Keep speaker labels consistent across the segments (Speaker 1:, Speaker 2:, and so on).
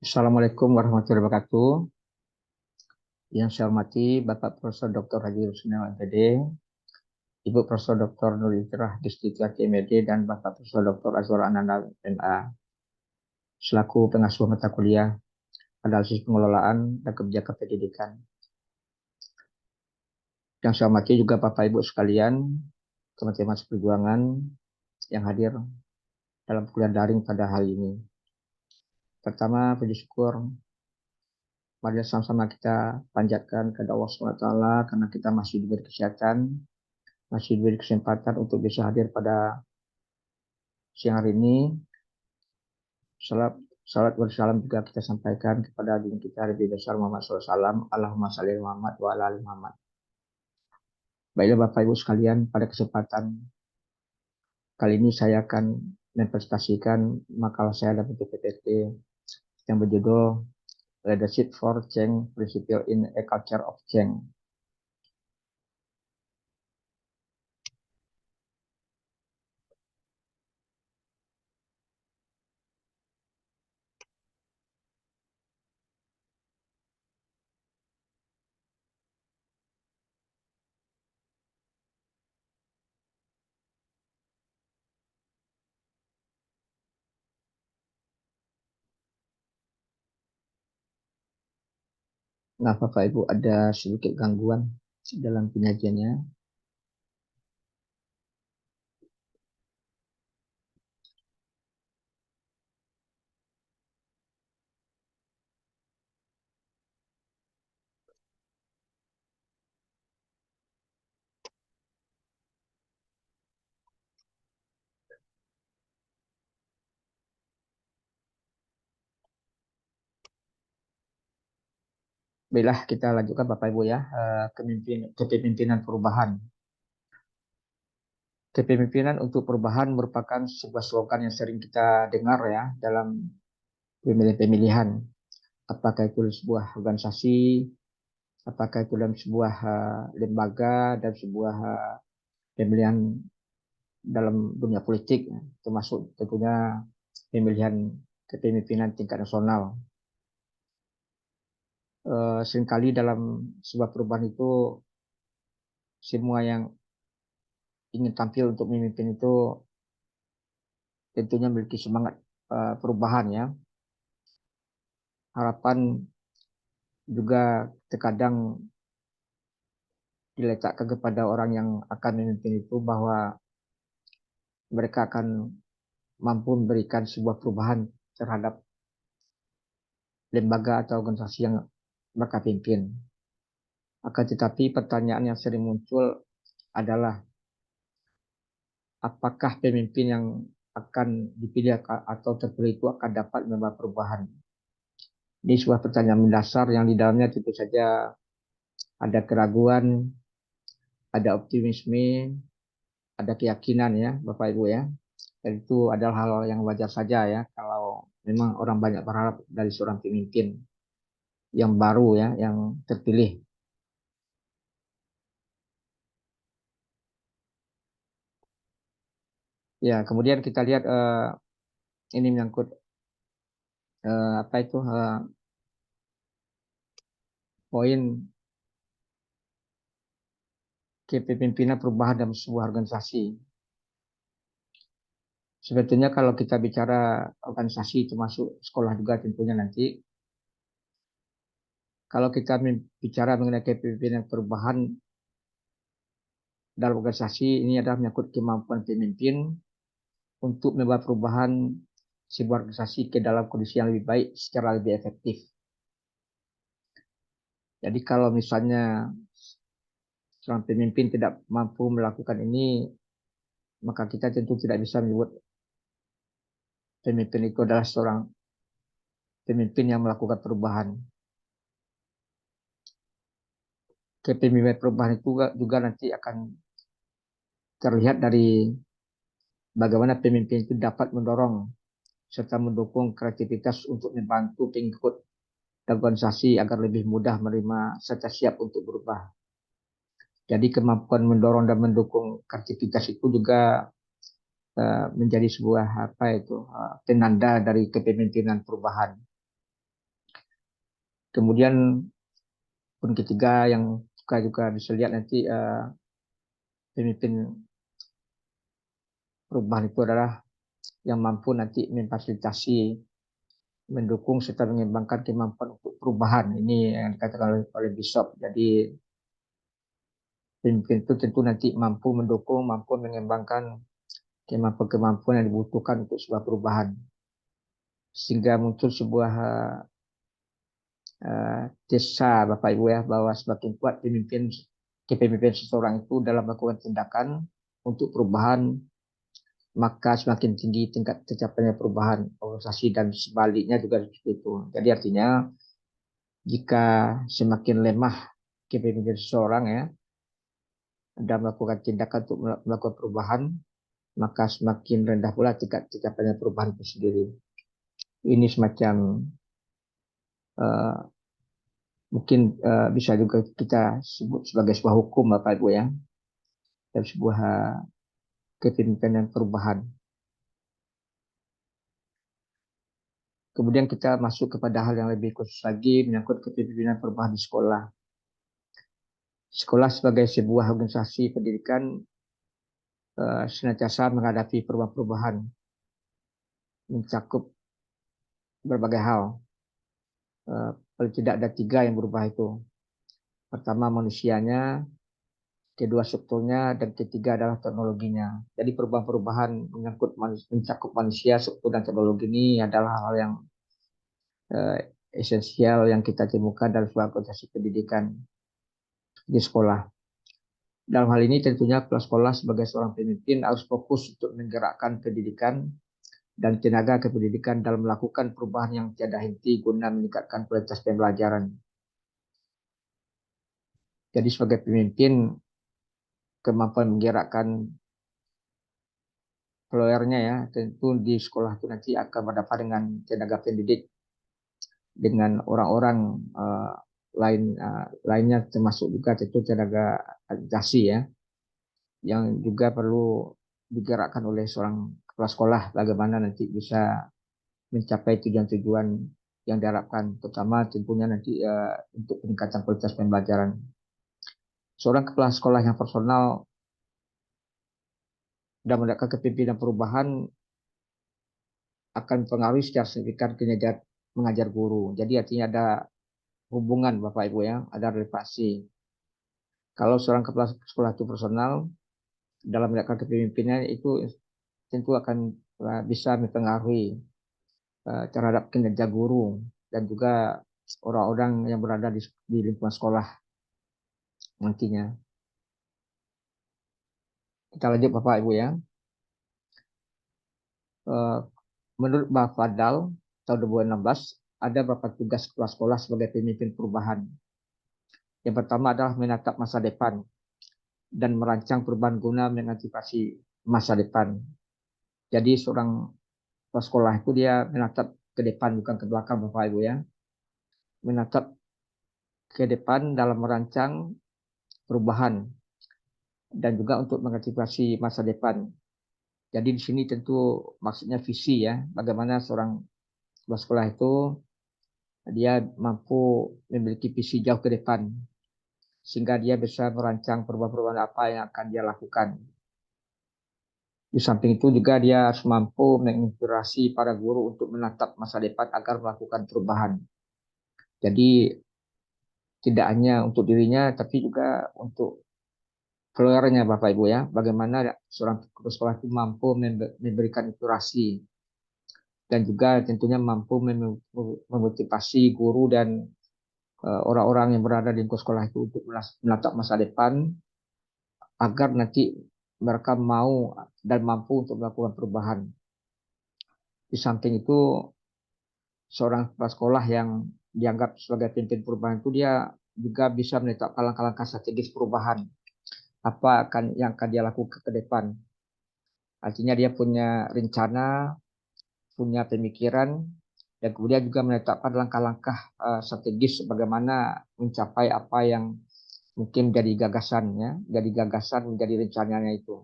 Speaker 1: Assalamualaikum warahmatullahi wabarakatuh. Yang saya hormati Bapak Profesor Dr. Haji Rusnil MPD, Ibu Profesor Dr. Nur Ikrah Destitriati MD, dan Bapak Profesor Dr. Azwar Ananda MA, selaku pengasuh mata kuliah Analisis Pengelolaan dan Kebijakan Pendidikan. Yang saya hormati juga Bapak Ibu sekalian, teman-teman seperjuangan yang hadir dalam kuliah daring pada hari ini. Pertama, puji syukur, mari sama-sama kita panjatkan kepada Allah SWT karena kita masih diberi kesehatan, masih diberi kesempatan untuk bisa hadir pada siang hari ini. Salat wassalam juga kita sampaikan kepada junjungan kita Nabi besar Muhammad SAW. Allahumma shalli Muhammad wa ala ali Muhammad. Baiklah Bapak Ibu sekalian, pada kesempatan kali ini saya akan mempresentasikan makalah saya dalam PPT yang berjudul Leadership for Change Principle in a Culture of Change. Nah, Bapak Ibu, ada sedikit gangguan dalam penyajiannya. Baiklah, kita lanjutkan Bapak Ibu ya, kepemimpinan perubahan. Kepemimpinan untuk perubahan merupakan sebuah slogan yang sering kita dengar ya dalam pemilihan. Apakah itu sebuah organisasi, apakah itu dalam sebuah lembaga, dan sebuah pemilihan dalam dunia politik, ya, termasuk tentunya pemilihan kepemimpinan tingkat nasional. Seringkali dalam sebuah perubahan itu semua yang ingin tampil untuk memimpin itu tentunya memiliki semangat perubahan ya. Harapan juga terkadang diletakkan kepada orang yang akan memimpin itu bahwa mereka akan mampu memberikan sebuah perubahan terhadap lembaga atau organisasi yang mereka pimpin. Akan tetapi pertanyaan yang sering muncul adalah apakah pemimpin yang akan dipilih atau terpilih itu akan dapat membawa perubahan. Ini sebuah pertanyaan mendasar yang di dalamnya tentu saja ada keraguan, ada optimisme, ada keyakinan ya Bapak Ibu ya. Dan itu adalah hal yang wajar saja ya kalau memang orang banyak berharap dari seorang pemimpin yang baru ya, yang terpilih. Ya, kemudian kita lihat ini menyangkut apa itu poin kepemimpinan perubahan dalam sebuah organisasi. Sebetulnya kalau kita bicara organisasi termasuk sekolah juga tentunya nanti, kalau kita bicara mengenai kepemimpinan perubahan dalam organisasi, ini adalah menyangkut kemampuan pemimpin untuk membawa perubahan sebuah organisasi ke dalam kondisi yang lebih baik secara lebih efektif. Jadi kalau misalnya seorang pemimpin tidak mampu melakukan ini, maka kita tentu tidak bisa menyebut pemimpin itu adalah seorang pemimpin yang melakukan perubahan. Kepemimpinan perubahan itu juga nanti akan terlihat dari bagaimana pemimpin itu dapat mendorong serta mendukung kreativitas untuk membantu pengikut organisasi agar lebih mudah menerima serta siap untuk berubah. Jadi kemampuan mendorong dan mendukung kreativitas itu juga menjadi sebuah penanda dari kepemimpinan perubahan. Kemudian pun ketiga yang juga bisa lihat nanti pemimpin perubahan itu adalah yang mampu nanti memfasilitasi, mendukung serta mengembangkan kemampuan untuk perubahan. Ini yang dikatakan oleh Bishop. Jadi pemimpin itu tentu nanti mampu mendukung, mampu mengembangkan kemampuan-kemampuan yang dibutuhkan untuk sebuah perubahan, sehingga muncul sebuah desa Bapak Ibu ya, bahwa semakin kuat kepemimpinan seseorang itu dalam melakukan tindakan untuk perubahan, maka semakin tinggi tingkat tercapainya perubahan organisasi, dan sebaliknya juga seperti itu. Jadi artinya jika semakin lemah kepemimpinan seseorang ya dan melakukan tindakan untuk melakukan perubahan, maka semakin rendah pula tingkat tercapainya perubahan itu sendiri. Ini semacam uh, mungkin bisa juga kita sebut sebagai sebuah hukum Bapak Ibu ya, dan sebuah kepemimpinan perubahan. Kemudian kita masuk kepada hal yang lebih khusus lagi menyangkut kepemimpinan perubahan di sekolah. Sekolah sebagai sebuah organisasi pendidikan senantiasa menghadapi perubahan-perubahan, mencakup berbagai hal. Paling tidak ada 3 yang berubah itu. Pertama manusianya, kedua strukturnya, dan ketiga adalah teknologinya. Jadi perubahan-perubahan mencakup manusia, struktur, dan teknologi ini adalah hal yang esensial yang kita temukan dalam sebuah organisasi pendidikan di sekolah. Dalam hal ini tentunya kepala sekolah sebagai seorang pemimpin harus fokus untuk menggerakkan pendidikan dan tenaga kependidikan dalam melakukan perubahan yang tiada henti guna meningkatkan kualitas pembelajaran. Jadi sebagai pemimpin, kemampuan menggerakkan followernya ya, tentu di sekolah itu nanti akan berdapat dengan tenaga pendidik, dengan orang-orang lainnya, termasuk juga tentu tenaga administrasi ya, yang juga perlu digerakkan oleh seorang kepala sekolah bagaimana nanti bisa mencapai tujuan-tujuan yang diharapkan, terutama tentunya nanti untuk peningkatan kualitas pembelajaran. Seorang kepala sekolah yang personal dan mendapatkan kepemimpinan perubahan akan mempengaruhi secara signifikan kinerja mengajar guru. Jadi artinya ada hubungan Bapak Ibu ya, ada relasi. Kalau seorang kepala sekolah itu personal dalam mendapatkan kepemimpinan itu tentu akan bisa mempengaruhi terhadap kinerja guru dan juga orang-orang yang berada di lingkungan sekolah nantinya. Kita lanjut Bapak Ibu ya. Menurut Mbak Fadal tahun 2016 ada beberapa tugas kepala sekolah sebagai pemimpin perubahan. Yang pertama adalah menatap masa depan dan merancang perubahan guna mengantisipasi masa depan. Jadi seorang kepala sekolah itu dia menatap ke depan bukan ke belakang Bapak Ibu ya. Menatap ke depan dalam merancang perubahan dan juga untuk mengantisipasi masa depan. Jadi di sini tentu maksudnya visi ya, bagaimana seorang kepala sekolah itu dia mampu memiliki visi jauh ke depan sehingga dia bisa merancang perubahan-perubahan apa yang akan dia lakukan. Di samping itu juga dia harus mampu menginspirasi para guru untuk menatap masa depan agar melakukan perubahan. Jadi tidak hanya untuk dirinya tapi juga untuk keluarganya Bapak Ibu ya. Bagaimana seorang kepala sekolah itu mampu memberikan inspirasi dan juga tentunya mampu memotivasi guru dan orang-orang yang berada di lingkungan sekolah itu untuk menatap masa depan agar nanti mereka mau dan mampu untuk melakukan perubahan. Di samping itu, seorang kepala sekolah yang dianggap sebagai pemimpin perubahan itu dia juga bisa menetapkan langkah-langkah strategis perubahan. Apa yang akan dia lakukan ke depan. Artinya dia punya rencana, punya pemikiran, dan kemudian juga menetapkan langkah-langkah strategis bagaimana mencapai apa yang mungkin jadi gagasannya, jadi gagasan menjadi rencananya itu.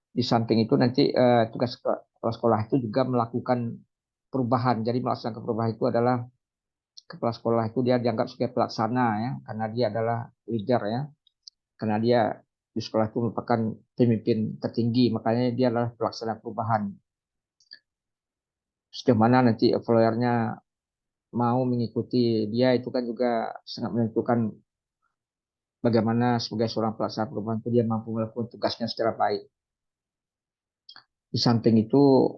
Speaker 1: Di samping itu nanti tugas kepala sekolah itu juga melakukan perubahan. Jadi melaksanakan perubahan itu adalah kepala sekolah itu dia dianggap sebagai pelaksana ya, karena dia adalah leader ya, karena dia di sekolah itu merupakan pemimpin tertinggi, makanya dia adalah pelaksana perubahan. Sejauh mana nanti followernya mau mengikuti dia itu kan juga sangat menentukan bagaimana sebagai seorang pelaksana perubahan itu dia mampu melakukan tugasnya secara baik. Di samping itu,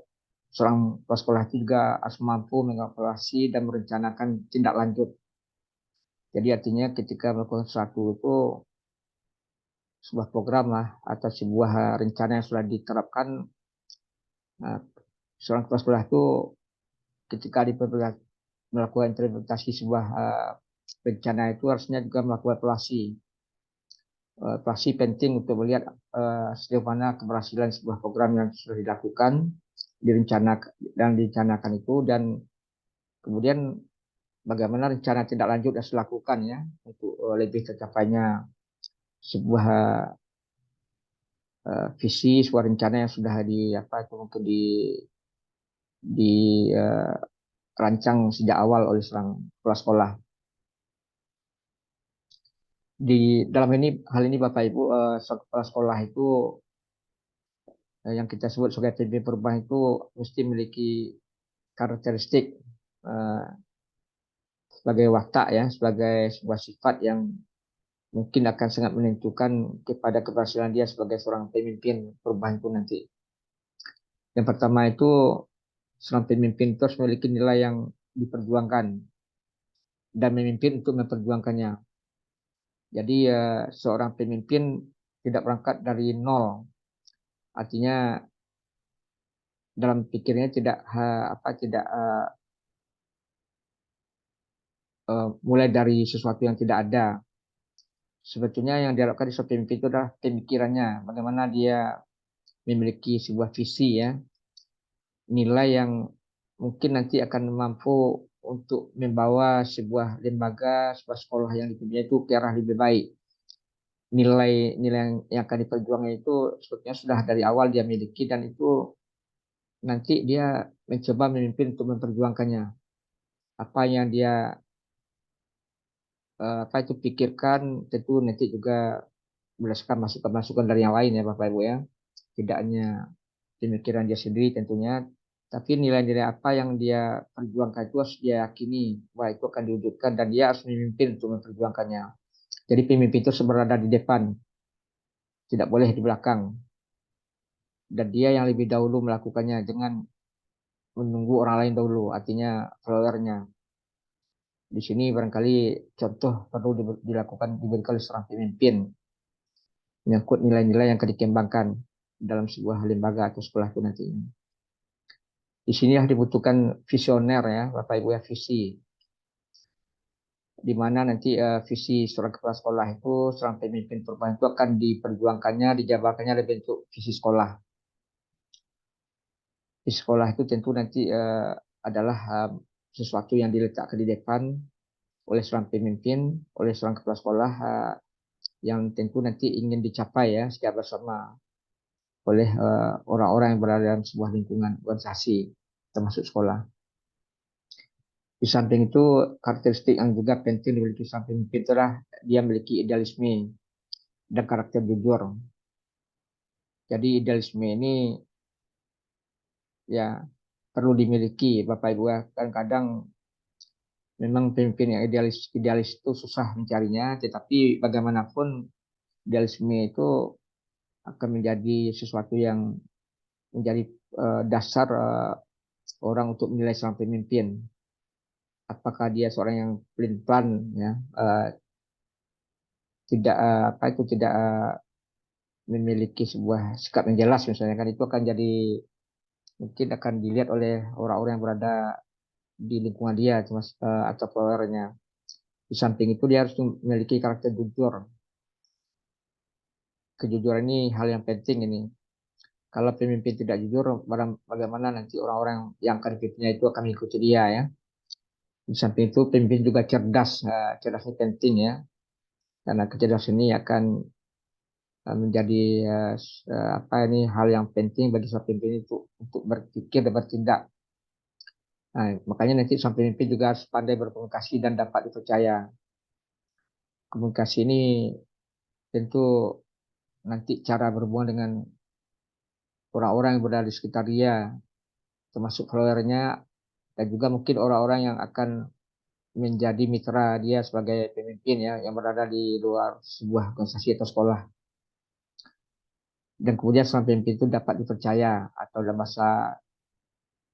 Speaker 1: seorang kepala sekolah itu juga harus mampu mengevaluasi dan merencanakan tindak lanjut. Jadi artinya ketika melakukan sesuatu itu sebuah program lah atau sebuah rencana yang sudah diterapkan, nah, seorang kepala sekolah itu ketika melakukan implementasi sebuah rencana itu harusnya juga melakukan evaluasi. Evaluasi penting untuk melihat sejauh mana keberhasilan sebuah program yang sudah dilakukan, direncanakan itu, dan kemudian bagaimana rencana tindak lanjut yang dilakukan ya untuk lebih tercapainya sebuah visi, sebuah rencana yang sudah itu mungkin dirancang sejak awal oleh seorang kepala sekolah. Di dalam hal ini Bapak Ibu, seorang kepala sekolah itu yang kita sebut sebagai pemimpin perubahan itu mesti memiliki karakteristik uh, sebagai watak ya, sebagai sebuah sifat yang mungkin akan sangat menentukan kepada keberhasilan dia sebagai seorang pemimpin perubahan itu nanti. Yang pertama itu, seorang pemimpin itu harus memiliki nilai yang diperjuangkan dan memimpin untuk memperjuangkannya. Jadi seorang pemimpin tidak berangkat dari nol, artinya dalam pikirnya tidak mulai dari sesuatu yang tidak ada. Sebetulnya yang diharapkan di seorang pemimpin itu adalah pemikirannya, bagaimana dia memiliki sebuah visi ya, nilai yang mungkin nanti akan mampu untuk membawa sebuah lembaga, sebuah sekolah yang dipimpinnya itu ke arah lebih baik. Nilai-nilai yang akan diperjuangkan itu sebetulnya sudah dari awal dia miliki, dan itu nanti dia mencoba memimpin untuk memperjuangkannya. Apa yang dia itu pikirkan tentu nanti juga berdasarkan masukan-masukan dari yang lain ya Bapak Ibu ya. Tidak hanya pemikiran dia sendiri tentunya, tapi nilai-nilai apa yang dia perjuangkan itu harus dia yakini bahwa itu akan diwujudkan, dan dia harus memimpin untuk memperjuangkannya. Jadi pemimpin itu harus berada di depan, tidak boleh di belakang. Dan dia yang lebih dahulu melakukannya, jangan menunggu orang lain dahulu, artinya followernya. Di sini barangkali contoh perlu dilakukan, diberikan oleh seorang pemimpin menyangkut nilai-nilai yang akan dikembangkan dalam sebuah lembaga atau sekolah itu nantinya. Di sinilah dibutuhkan visioner ya, Bapak Ibu ya, visi. Di mana nanti visi seorang kepala sekolah itu, seorang pemimpin perubahan itu akan diperjuangkannya, dijabarkannya dalam bentuk visi sekolah. Visi sekolah itu tentu nanti adalah sesuatu yang diletakkan di depan oleh seorang pemimpin, oleh seorang kepala sekolah yang tentu nanti ingin dicapai ya secara bersama oleh orang-orang yang berada dalam sebuah lingkungan organisasi termasuk sekolah. Di samping itu, karakteristik yang juga penting dimiliki seorang pemimpin adalah dia memiliki idealisme dan karakter jujur. Jadi idealisme ini ya perlu dimiliki Bapak Ibu ya. Kadang-kadang memang pemimpin yang idealis itu susah mencarinya, tetapi bagaimanapun idealisme itu akan menjadi sesuatu yang menjadi dasar orang untuk menilai seorang pemimpin. Apakah dia seorang yang pelin-pelan ya, tidak memiliki sebuah sikap yang jelas misalnya, kan itu akan jadi mungkin akan dilihat oleh orang-orang yang berada di lingkungan dia atau followernya. Di samping itu dia harus memiliki karakter jujur. Kejujuran ini hal yang penting ini. Kalau pemimpin tidak jujur, bagaimana nanti orang-orang yang akan dipimpinnya itu akan mengikuti dia ya. Di samping itu pemimpin juga cerdas. Cerdasnya penting ya, karena kecerdasan ini akan menjadi hal yang penting bagi seorang pemimpin itu untuk berpikir dan bertindak Nah, makanya nanti sang pemimpin juga harus pandai berkomunikasi dan dapat dipercaya. Komunikasi ini tentu nanti cara berhubungan dengan orang-orang yang berada di sekitar dia, termasuk followernya, dan juga mungkin orang-orang yang akan menjadi mitra dia sebagai pemimpin ya, yang berada di luar sebuah organisasi atau sekolah. Dan kemudian sang pemimpin itu dapat dipercaya, atau dalam bahasa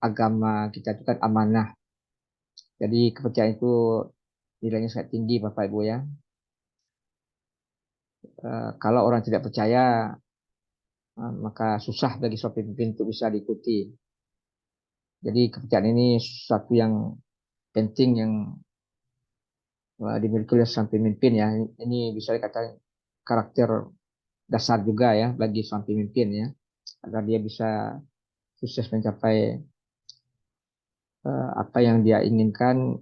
Speaker 1: agama kita itu kan amanah. Jadi kepercayaan itu nilainya sangat tinggi Bapak Ibu ya. Kalau orang tidak percaya, maka susah bagi seorang pemimpin untuk bisa diikuti. Jadi kepercayaan ini sesuatu yang penting yang dimiliki oleh sang pemimpin ya. Ini bisa dikatakan karakter dasar juga ya bagi sang pemimpin ya, agar dia bisa sukses mencapai apa yang dia inginkan,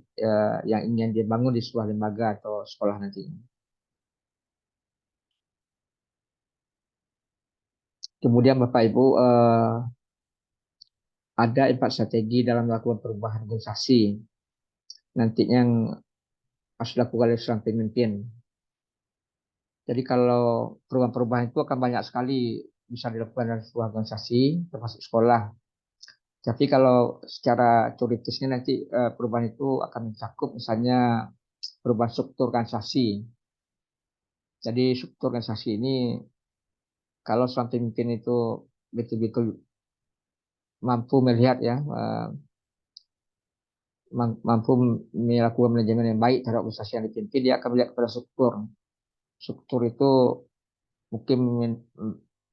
Speaker 1: yang ingin dia bangun di sebuah lembaga atau sekolah nantinya. Kemudian Bapak Ibu, ada 4 strategi dalam melakukan perubahan organisasi nantinya yang harus dilakukan oleh seorang pemimpin. Jadi kalau perubahan-perubahan itu akan banyak sekali bisa dilakukan dalam sebuah organisasi, termasuk sekolah. Tapi kalau secara teoritisnya nanti perubahan itu akan mencakup misalnya perubahan struktur organisasi. Jadi struktur organisasi ini kalau seorang pemimpin itu betul-betul mampu melihat ya, mampu melakukan manajemen yang baik terhadap organisasi yang dipimpin, dia akan melihat pada struktur. Struktur itu mungkin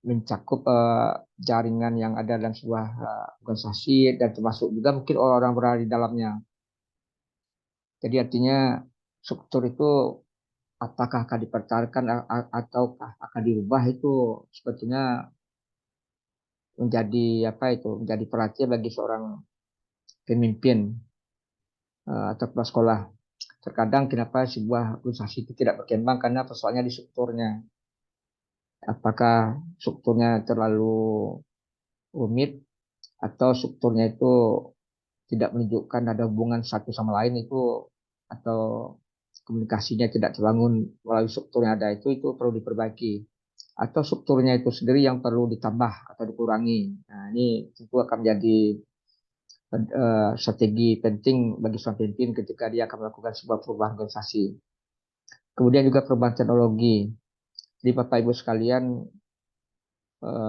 Speaker 1: mencakup jaringan yang ada dalam sebuah organisasi dan termasuk juga mungkin orang-orang berada di dalamnya. Jadi artinya struktur itu apakah akan dipertahankan atau akan dirubah itu sebetulnya menjadi apa itu menjadi perhatian bagi seorang pemimpin atau kepala sekolah. Terkadang kenapa sebuah organisasi itu tidak berkembang karena persoalannya di strukturnya. Apakah strukturnya terlalu rumit atau strukturnya itu tidak menunjukkan ada hubungan satu sama lain itu, atau komunikasinya tidak terbangun melalui struktur yang ada itu perlu diperbaiki, atau strukturnya itu sendiri yang perlu ditambah atau dikurangi. Nah, ini tentu akan menjadi strategi penting bagi seorang pemimpin ketika dia akan melakukan sebuah perubahan organisasi. Kemudian juga perubahan teknologi. Di Bapak Ibu sekalian,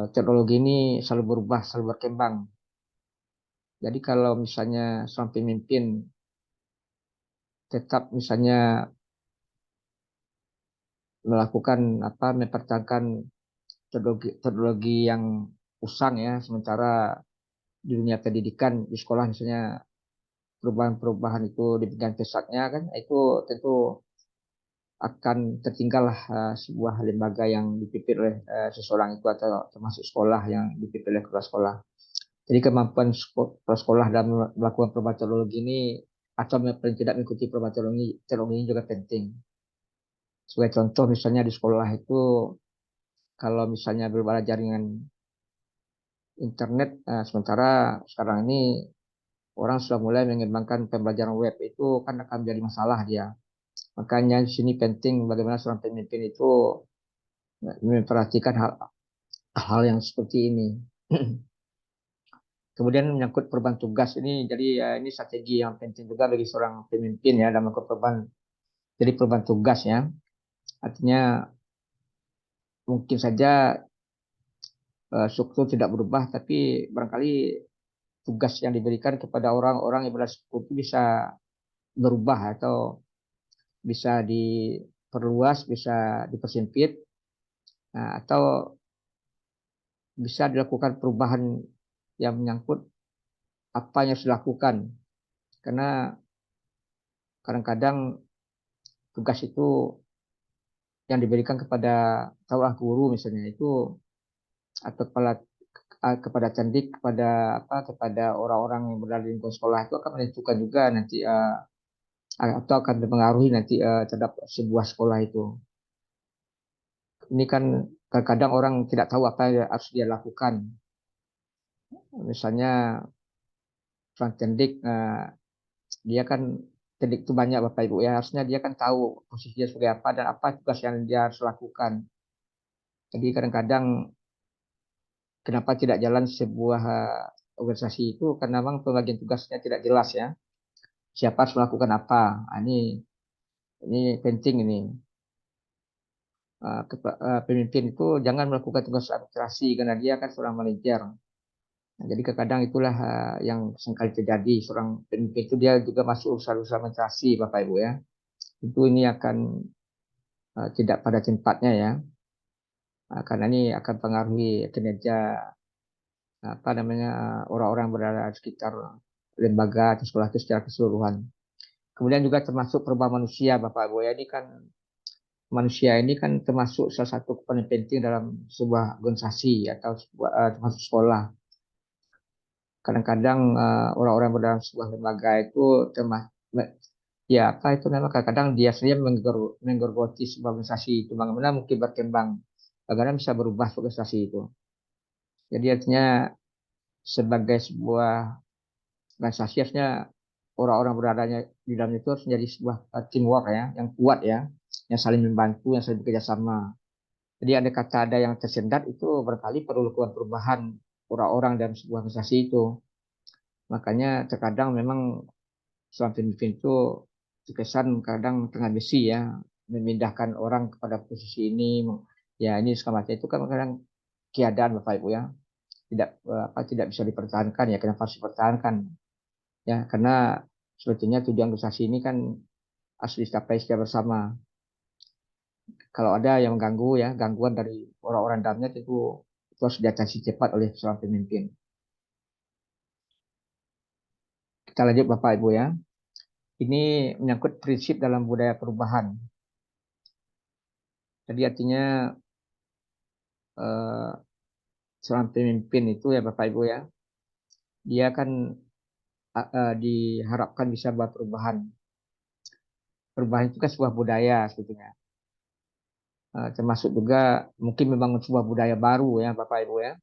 Speaker 1: teknologi ini selalu berubah, selalu berkembang. Jadi kalau misalnya seorang pemimpin tetap misalnya melakukan apa mempertahankan teknologi yang usang ya, sementara di dunia pendidikan di sekolah misalnya perubahan-perubahan itu diberikan pesatnya kan, itu tentu akan tertinggallah sebuah lembaga yang dipimpin oleh seseorang itu atau termasuk sekolah yang dipimpin oleh kepala sekolah. Jadi kemampuan kepala sekolah dalam melakukan perubahan teknologi ini atau paling tidak mengikuti perubahan teknologi ini juga penting. Sebagai contoh misalnya di sekolah itu kalau misalnya belum ada jaringan internet, sementara sekarang ini orang sudah mulai mengembangkan pembelajaran web itu kan akan menjadi masalah dia. Makanya di sini penting bagaimana seorang pemimpin itu memperhatikan hal yang seperti ini. Kemudian menyangkut perubahan tugas ini, jadi ini strategi yang penting juga bagi seorang pemimpin ya dalam melakukan perubahan. Jadi perubahan tugas ya, artinya mungkin saja struktur tidak berubah, tapi barangkali tugas yang diberikan kepada orang-orang yang berada itu bisa berubah atau bisa diperluas, bisa dipersempit, atau bisa dilakukan perubahan yang menyangkut apa yang harus dilakukan. Karena kadang-kadang tugas itu yang diberikan kepada seorang guru misalnya itu atau kepada candik kepada kepada orang-orang yang berada di lingkungan sekolah itu akan menentukan juga nanti atau akan mempengaruhi nanti terhadap sebuah sekolah itu. Ini kan kadang-kadang orang tidak tahu apa yang harus dia lakukan. Misalnya seorang tendik, dia kan tendik itu banyak Bapak Ibu ya, harusnya dia kan tahu posisinya sebagai apa dan apa tugas yang dia harus lakukan. Jadi kadang-kadang kenapa tidak jalan sebuah organisasi itu karena memang pembagian tugasnya tidak jelas ya. Siapa harus melakukan apa? Nah, ini penting ini. Pemimpin itu jangan melakukan tugas administrasi karena dia kan seorang manajer. Nah, jadi kadang itulah yang seringkali terjadi. Seorang pemimpin itu dia juga masuk urusan-urusan administrasi, Bapak Ibu ya. Tentu ini akan tidak pada tempatnya ya, karena ini akan pengaruhi kinerja apa namanya orang-orang berada di sekitar lembaga atau sekolah itu secara keseluruhan. Kemudian juga termasuk perubahan manusia, Bapak Ibu ya. Ini kan manusia ini kan termasuk salah satu komponen penting dalam sebuah organisasi atau termasuk sekolah. Kadang-kadang orang-orang berdalam sebuah lembaga itu termasuk ya apa itu namanya kadang-kadang dia sendiri menggerogoti sebuah organisasi itu bagaimana mungkin berkembang, bagaimana bisa berubah organisasi itu. Jadi artinya sebagai sebuah organisasi harusnya orang-orang beradanya di dalam itu harus menjadi sebuah teamwork ya, yang kuat ya, yang saling membantu, yang saling bekerja sama. Jadi ada kata ada yang tersendat itu berkali perlu lakukan perubahan orang-orang dalam sebuah organisasi itu. Makanya terkadang memang seorang pemimpin itu terkesan kadang tengah besi ya, memindahkan orang kepada posisi ini, ya ini segala macam itu kan kadang keadaan Bapak Ibu ya, tidak bisa dipertahankan ya, kenapa harus dipertahankan ya, karena sebetulnya tujuan organisasi ini kan harus dicapai secara bersama. Kalau ada yang mengganggu ya, gangguan dari orang-orang dalamnya itu harus diatasi cepat oleh seorang pemimpin. Kita lanjut Bapak Ibu ya. Ini menyangkut prinsip dalam budaya perubahan. Jadi artinya eh, seorang pemimpin itu ya Bapak Ibu ya, dia kan diharapkan bisa buat perubahan. Perubahan itu kan sebuah budaya sebetulnya. Termasuk juga mungkin membangun sebuah budaya baru ya Bapak Ibu ya.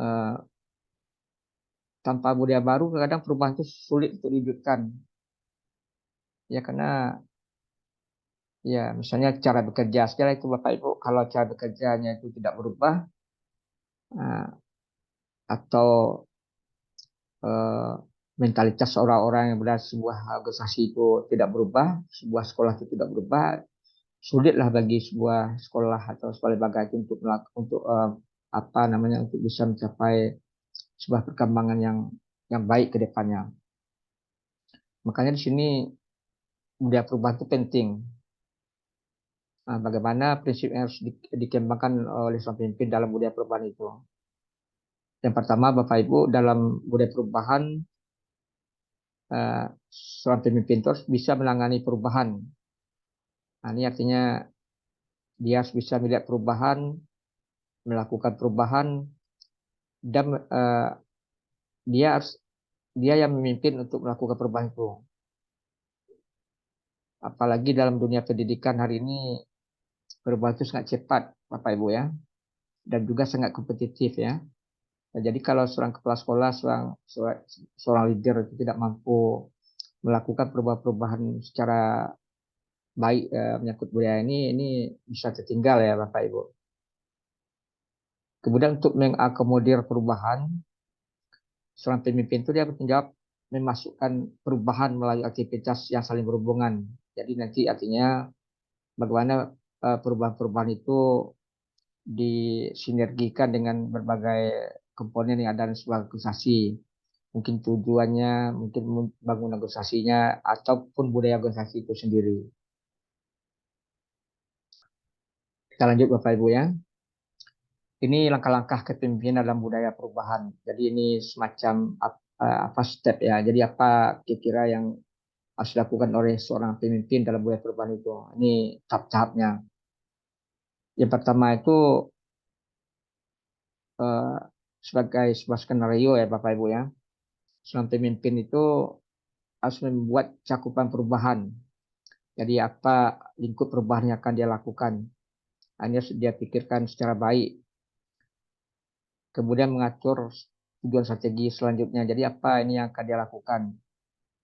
Speaker 1: Eh, Tanpa budaya baru kadang perubahan itu sulit untuk diwujudkan. Ya karena ya misalnya cara bekerja secara itu Bapak Ibu, kalau cara bekerjanya itu tidak berubah eh, atau eh, mentalitas orang-orang yang berada di sebuah organisasi itu tidak berubah, sebuah sekolah itu tidak berubah, sulitlah bagi sebuah sekolah atau sekolah lembaga itu untuk apa namanya untuk bisa mencapai sebuah perkembangan yang baik ke depannya. Makanya di sini budaya perubahan itu penting. Nah, bagaimana prinsip yang harus dikembangkan oleh seorang pemimpin dalam budaya perubahan itu. Yang pertama, Bapak Ibu, dalam budaya perubahan, eh, seorang pemimpin itu harus bisa menangani perubahan. Nah, ini artinya dia harus bisa melihat perubahan, melakukan perubahan, dan dia harus dia yang memimpin untuk melakukan perubahan itu. Apalagi dalam dunia pendidikan hari ini perubahan itu sangat cepat, Bapak Ibu ya, dan juga sangat kompetitif ya. Nah, jadi kalau seorang kepala sekolah, seorang leader itu tidak mampu melakukan perubahan-perubahan secara baik menyangkut budaya ini bisa tertinggal ya Bapak Ibu. Kemudian untuk mengakomodir perubahan, seorang pemimpin itu dia bertanggung jawab memasukkan perubahan melalui aktivitas yang saling berhubungan. Jadi nanti artinya bagaimana perubahan-perubahan itu disinergikan dengan berbagai komponen yang ada di sebuah organisasi. Mungkin tujuannya, mungkin bangun organisasinya, ataupun budaya organisasi itu sendiri. Kita lanjut Bapak Ibu ya. Ini langkah-langkah kepemimpinan dalam budaya perubahan. Jadi ini semacam apa step ya. Jadi apa kira-kira yang harus dilakukan oleh seorang pemimpin dalam budaya perubahan itu. Ini tahap-tahapnya. Yang pertama itu eh, sebagai sebuah skenario ya Bapak Ibu ya. Seorang pemimpin itu harus membuat cakupan perubahan. Jadi apa lingkup perubahan yang akan dia lakukan. Hanya dia pikirkan secara baik. Kemudian mengatur tujuan strategi selanjutnya. Jadi apa ini yang akan dia lakukan,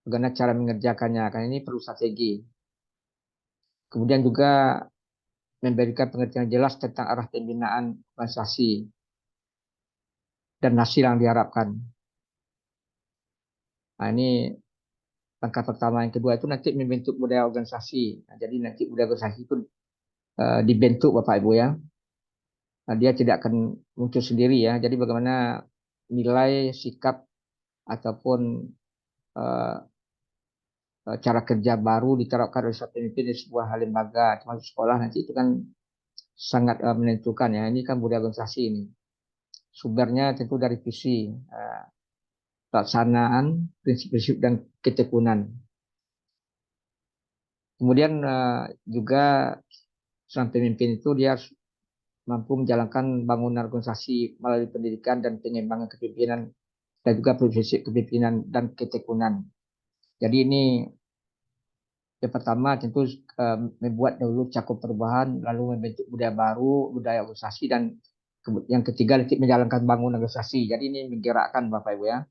Speaker 1: bagaimana cara mengerjakannya, karena ini perlu strategi. Kemudian juga memberikan pengertian jelas tentang arah pembinaan organisasi dan hasil yang diharapkan. Nah, ini langkah pertama. Yang kedua itu nanti membentuk budaya organisasi. Nah, jadi nanti budaya organisasi itu dibentuk Bapak Ibu ya. Nah, dia tidak akan muncul sendiri ya. Jadi bagaimana nilai, sikap ataupun uh, cara kerja baru diterapkan oleh seorang pemimpin di sebuah lembaga, termasuk sekolah nanti itu kan sangat menentukan ya. Ini kan budaya organisasi ini. Sumbernya tentu dari visi, pelaksanaan, prinsip-prinsip dan ketekunan. Kemudian juga seorang pemimpin itu dia harus mampu menjalankan bangunan organisasi melalui pendidikan dan pengembangan kepemimpinan dan juga prinsip kepemimpinan dan ketekunan. Jadi ini yang pertama tentu membuat dahulu cakup perubahan, lalu membentuk budaya baru, budaya organisasi, dan yang ketiga nanti menjalankan bangunan organisasi. Jadi ini menggerakkan Bapak Ibu ya,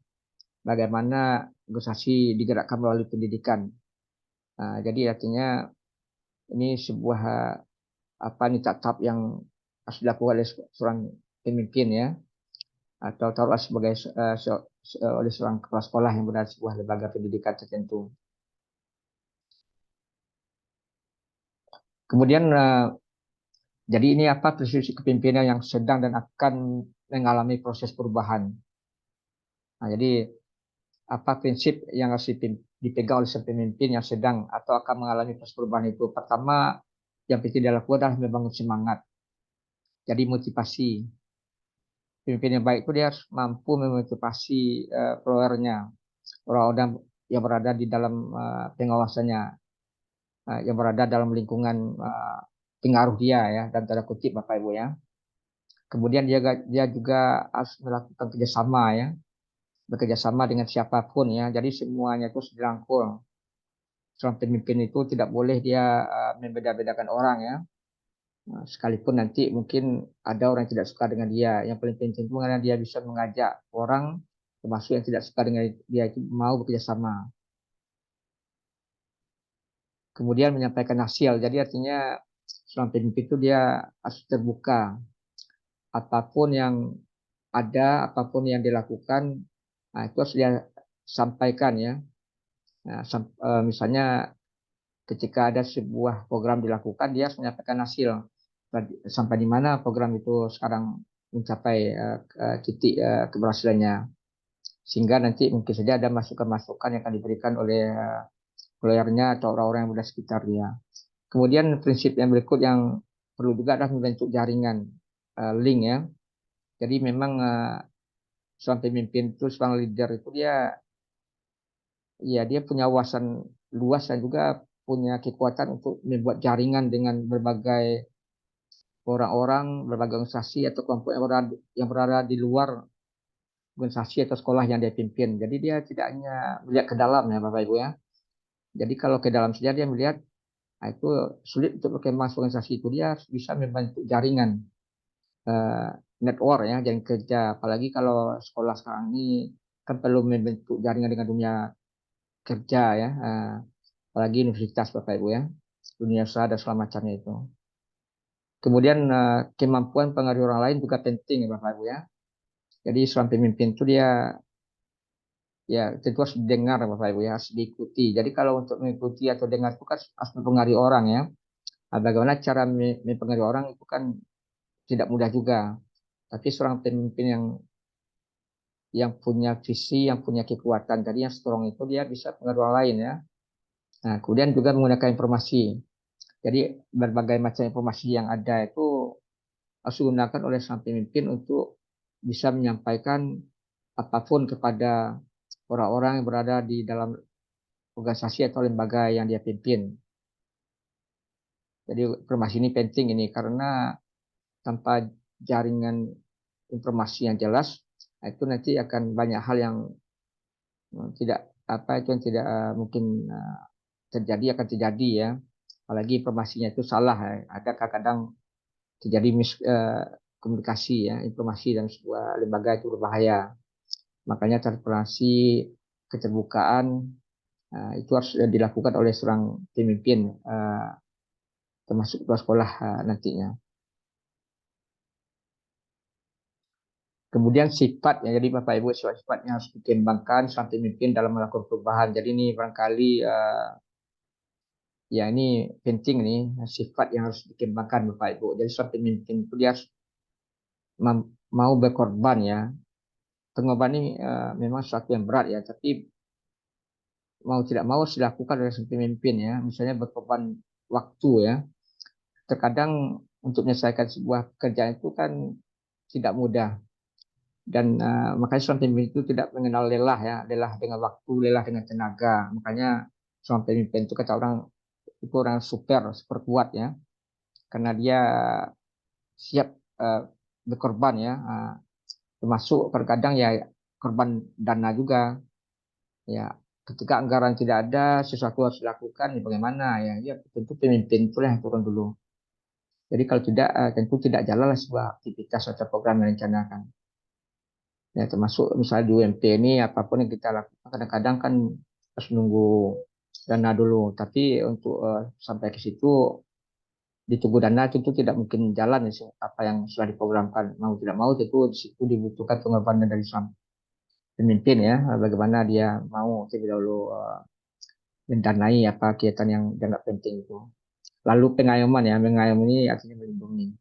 Speaker 1: bagaimana organisasi digerakkan melalui pendidikan. Nah, jadi artinya ini sebuah apa nih tahap yang harus dilakukan oleh seorang pemimpin ya, atau taruhlah sebagai oleh seorang kepala sekolah yang berada di sebuah lembaga pendidikan tertentu. Kemudian jadi ini apa prinsip kepemimpinan yang sedang dan akan mengalami proses perubahan. Nah, jadi apa prinsip yang harus dipegang oleh seorang pemimpin yang sedang atau akan mengalami proses perubahan itu? Pertama, yang penting dilakukan adalah membangun semangat. Jadi motivasi. Pemimpin yang baik itu dia harus mampu memotivasi followernya, orang-orang yang berada di dalam pengawasannya, yang berada dalam lingkungan pengaruh dia ya, dan tanda kutip Bapak Ibu ya. Kemudian dia juga harus melakukan kerjasama ya, bekerja sama dengan siapapun ya. Jadi semuanya itu dirangkul. Seorang pemimpin itu tidak boleh dia membeda-bedakan orang ya. Nah, sekalipun nanti mungkin ada orang yang tidak suka dengan dia. Yang paling penting itu karena dia bisa mengajak orang, termasuk yang tidak suka dengan dia itu mau bekerja sama. Kemudian menyampaikan hasil. Jadi artinya seorang pemimpin itu dia harus terbuka. Apapun yang ada, apapun yang dilakukan, nah, itu harus dia sampaikan ya. Nah, misalnya ketika ada sebuah program dilakukan, dia harus menyampaikan hasil sampai di mana program itu sekarang mencapai titik keberhasilannya. Sehingga nanti mungkin saja ada masukan-masukan yang akan diberikan oleh lawyernya atau orang-orang yang berada sekitar dia. Kemudian prinsip yang berikut yang perlu juga adalah membentuk jaringan link ya. Jadi memang seorang pemimpin itu, seorang leader itu dia punya wawasan luas dan juga punya kekuatan untuk membuat jaringan dengan berbagai orang-orang, berbagai organisasi atau kelompok yang berada di luar organisasi atau sekolah yang dia pimpin. Jadi dia tidak hanya melihat ke dalam ya Bapak Ibu ya. Jadi kalau ke dalam saja dia melihat, nah itu sulit untuk berkembang organisasi itu. Dia harus bisa membentuk jaringan eh, network ya, jaring kerja. Apalagi kalau sekolah sekarang ini kan perlu membentuk jaringan dengan dunia kerja ya. Apalagi universitas Bapak Ibu ya. Dunia usaha dan segala macamnya itu. Kemudian kemampuan pengaruh orang lain juga penting ya Bapak Ibu ya. Jadi seorang pemimpin itu dia ya tentu harus didengar Bapak Ibu ya, harus diikuti. Jadi kalau untuk mengikuti atau dengar itu kan harus mempengaruhi orang ya. Nah, bagaimana cara mempengaruhi orang itu kan tidak mudah juga. Tapi seorang pemimpin yang punya visi, yang punya kekuatan, tadi yang strong itu dia bisa pengaruh orang lain ya. Nah, kemudian juga menggunakan informasi. Jadi berbagai macam informasi yang ada itu harus digunakan oleh sang pemimpin untuk bisa menyampaikan apapun kepada orang-orang yang berada di dalam organisasi atau lembaga yang dia pimpin. Jadi informasi ini penting ini karena tanpa jaringan informasi yang jelas, itu nanti akan banyak hal yang tidak apa itu yang tidak mungkin terjadi akan terjadi ya. Apalagi informasinya itu salah ya. Ada kadang-kadang terjadi komunikasi ya, informasi dalam sebuah lembaga itu berbahaya. Makanya transparansi, keterbukaan itu harus dilakukan oleh seorang pemimpin, termasuk kepala sekolah nantinya. Kemudian sifat ya, jadi Bapak Ibu sifatnya harus dikembangkan seorang pemimpin dalam melakukan perubahan. Jadi ini barangkali ya ini penting nih sifat yang harus dikembangkan Bapak Ibu. Jadi seorang pemimpin itu dia harus mau berkorban ya. Pengorbanan ini memang sesuatu yang berat ya, tapi mau tidak mau harus dilakukan oleh seorang pemimpin ya. Misalnya berkorban waktu ya. Terkadang untuk menyelesaikan sebuah pekerjaan itu kan tidak mudah. Dan makanya seorang pemimpin itu tidak mengenal lelah ya, lelah dengan waktu, lelah dengan tenaga. Makanya seorang pemimpin itu kata orang itu orang super kuat ya, karena dia siap uh, berkorban ya, termasuk terkadang ya korban dana juga ya. Ketika anggaran tidak ada, sesuatu harus dilakukan, ya bagaimana ya? Ya tentu pemimpin itulah yang turun dulu. Jadi kalau tidak, tentu tidak jalanlah sebuah aktivitas atau program yang direncanakan. Ya termasuk misalnya di UMP ini apapun yang kita lakukan kadang-kadang kan harus nunggu dana dulu. Tapi untuk sampai ke situ ditunggu dana itu tidak mungkin jalan ya, apa yang sudah diprogramkan. Mau tidak mau itu di situ dibutuhkan pengorbanan dari sang pemimpin ya. Bagaimana dia mau terlebih dahulu mendanai apa kegiatan yang dianggap penting itu. Lalu pengayoman ya, mengayomi ini artinya melindungi.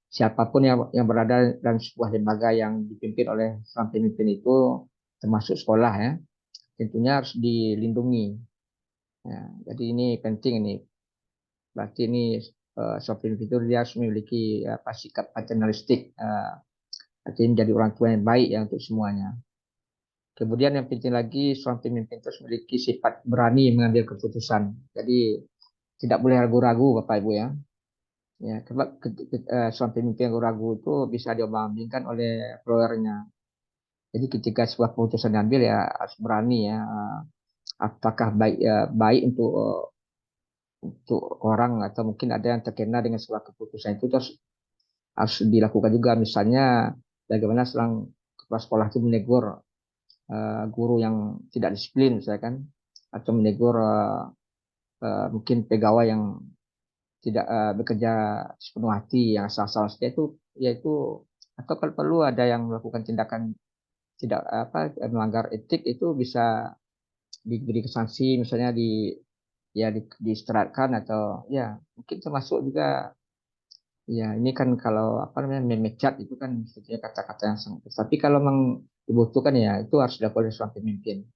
Speaker 1: Siapapun yang berada dalam sebuah lembaga yang dipimpin oleh sang pemimpin itu, termasuk sekolah ya, tentunya harus dilindungi. Ya, jadi ini penting ini. Berarti ini seorang pemimpin itu dia harus memiliki apa, sikap paternalistik, artinya menjadi orang tua yang baik ya untuk semuanya. Kemudian yang penting lagi seorang pemimpin terus memiliki sifat berani mengambil keputusan. Jadi tidak boleh ragu-ragu Bapak Ibu ya. Ya, sebab seorang pemimpin yang ragu itu bisa diombang-ambingkan oleh followernya. Jadi ketika sebuah keputusan diambil ya harus berani ya. Apakah baik baik untuk orang atau mungkin ada yang terkena dengan sebuah keputusan itu terus harus dilakukan juga. Misalnya bagaimana seorang kepala sekolah itu menegur guru yang tidak disiplin, misalnya kan, atau menegur mungkin pegawai yang tidak bekerja sepenuh hati, yang asal-asalan saja itu, yaitu atau kalau perlu ada yang melakukan tindakan tidak apa melanggar etik itu bisa diberi sanksi, misalnya ya diistirahatkan atau ya mungkin termasuk juga ya ini kan kalau apa namanya memecat itu kan sebetulnya kata-kata yang sangat, tapi kalau memang dibutuhkan ya itu harus dilakukan oleh seorang pemimpin.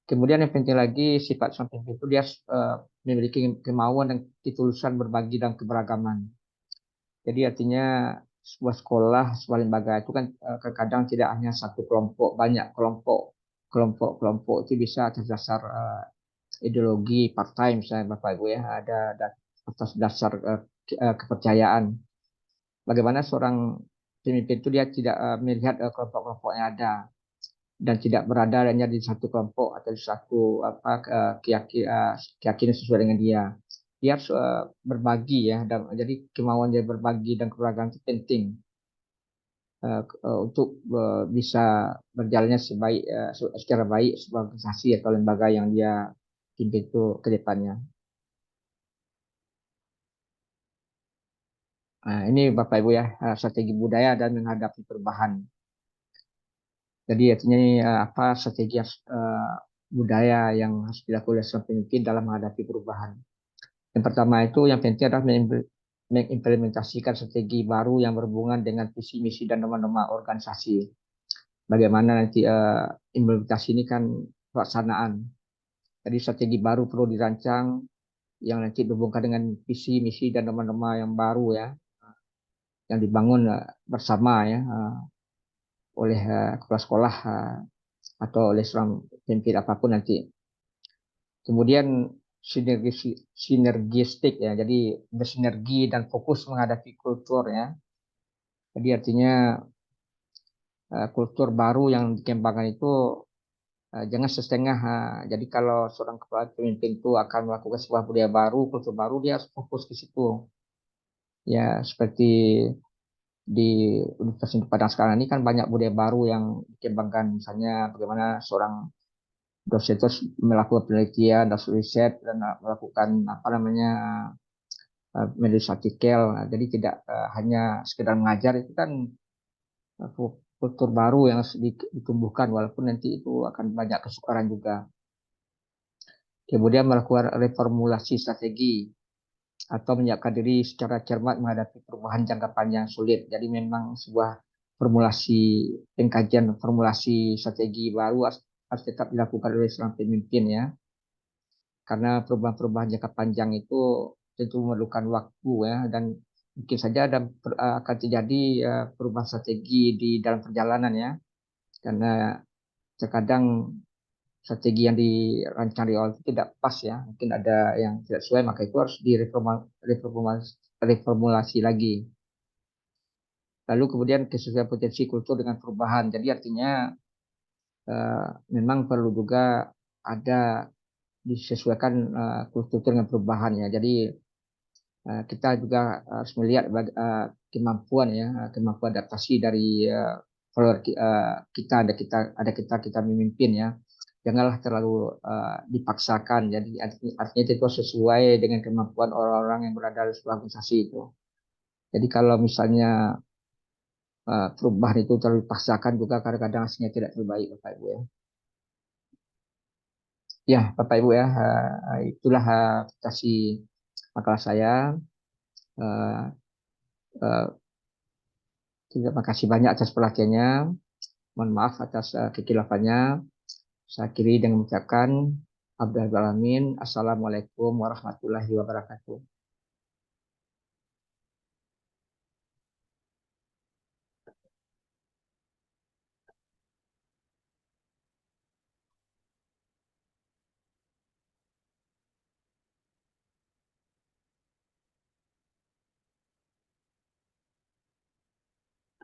Speaker 1: Kemudian yang penting lagi sifat seorang pemimpin itu dia memiliki kemauan dan ketulusan berbagi dan keberagaman. Jadi artinya sebuah sekolah, sebuah lembaga itu kan kadang tidak hanya satu kelompok, banyak kelompok itu bisa atas dasar ideologi partai misalnya Bapak Ibu ya, ada atas dasar kepercayaan. Bagaimana seorang pemimpin itu dia tidak melihat kelompok-kelompok yang ada dan tidak berada hanya di satu kelompok atau di satu apa keyakinan sesuai dengan dia. Dia harus berbagi ya, dan jadi kemauan dia berbagi dan keberagaman itu penting untuk bisa berjalannya secara baik sebuah organisasi atau lembaga yang dia pimpin itu ke depannya. Nah, ini Bapak Ibu ya, strategi budaya dan menghadapi perubahan. Jadi artinya ini apa strategi budaya yang harus dilakukan oleh seorang pemimpin dalam menghadapi perubahan. Yang pertama itu yang penting adalah mengimplementasikan strategi baru yang berhubungan dengan visi misi dan norma-norma organisasi. Bagaimana nanti implementasi ini kan pelaksanaan. Jadi strategi baru perlu dirancang yang nanti berhubungan dengan visi misi dan norma-norma yang baru ya, yang dibangun bersama ya oleh kepala sekolah atau oleh seorang pemimpin apapun nanti. Kemudian sinergistik ya, jadi bersinergi dan fokus menghadapi kultur ya. Jadi artinya kultur baru yang dikembangkan itu jangan setengah. Jadi kalau seorang kepala pemimpin itu akan melakukan sebuah budaya baru, kultur baru, dia harus fokus ke situ. Ya seperti di Universitas Padang sekarang ini kan banyak budaya baru yang dikembangkan, misalnya bagaimana seorang dosen itu melakukan penelitian dan riset dan melakukan apa namanya menulis artikel. Nah, jadi tidak hanya sekedar mengajar, itu kan kultur baru yang harus ditumbuhkan, walaupun nanti itu akan banyak kesukaran juga. Kemudian melakukan reformulasi strategi atau menyiapkan diri secara cermat menghadapi perubahan jangka panjang sulit. Jadi memang sebuah formulasi pengkajian formulasi strategi baru harus tetap dilakukan oleh seorang pemimpin ya. Karena perubahan-perubahan jangka panjang itu tentu memerlukan waktu ya, dan mungkin saja akan terjadi perubahan strategi di dalam perjalanan ya. Karena terkadang strategi yang dirancang di awal itu tidak pas ya, mungkin ada yang tidak sesuai, maka itu harus reformulasi lagi. Lalu kemudian kesesuaian potensi kultur dengan perubahan. Jadi artinya memang perlu juga ada disesuaikan kultur dengan perubahan ya. Jadi kita juga harus melihat kemampuan ya, kemampuan adaptasi dari follower kita, kita memimpin ya. Janganlah terlalu dipaksakan. Jadi artinya itu sesuai dengan kemampuan orang-orang yang berada di sebuah organisasi itu. Jadi kalau misalnya perubahan itu terlalu dipaksakan juga kadang-kadang hasilnya tidak terlalu baik, Bapak Ibu ya. Ya, Bapak Ibu ya, itulah kasih makalah saya. Eh, eh, Terima kasih banyak atas perhatiannya. Mohon maaf atas kekilafannya. Saya akhiri dengan mengucapkan Abdul Alamin. Assalamualaikum warahmatullahi wabarakatuh.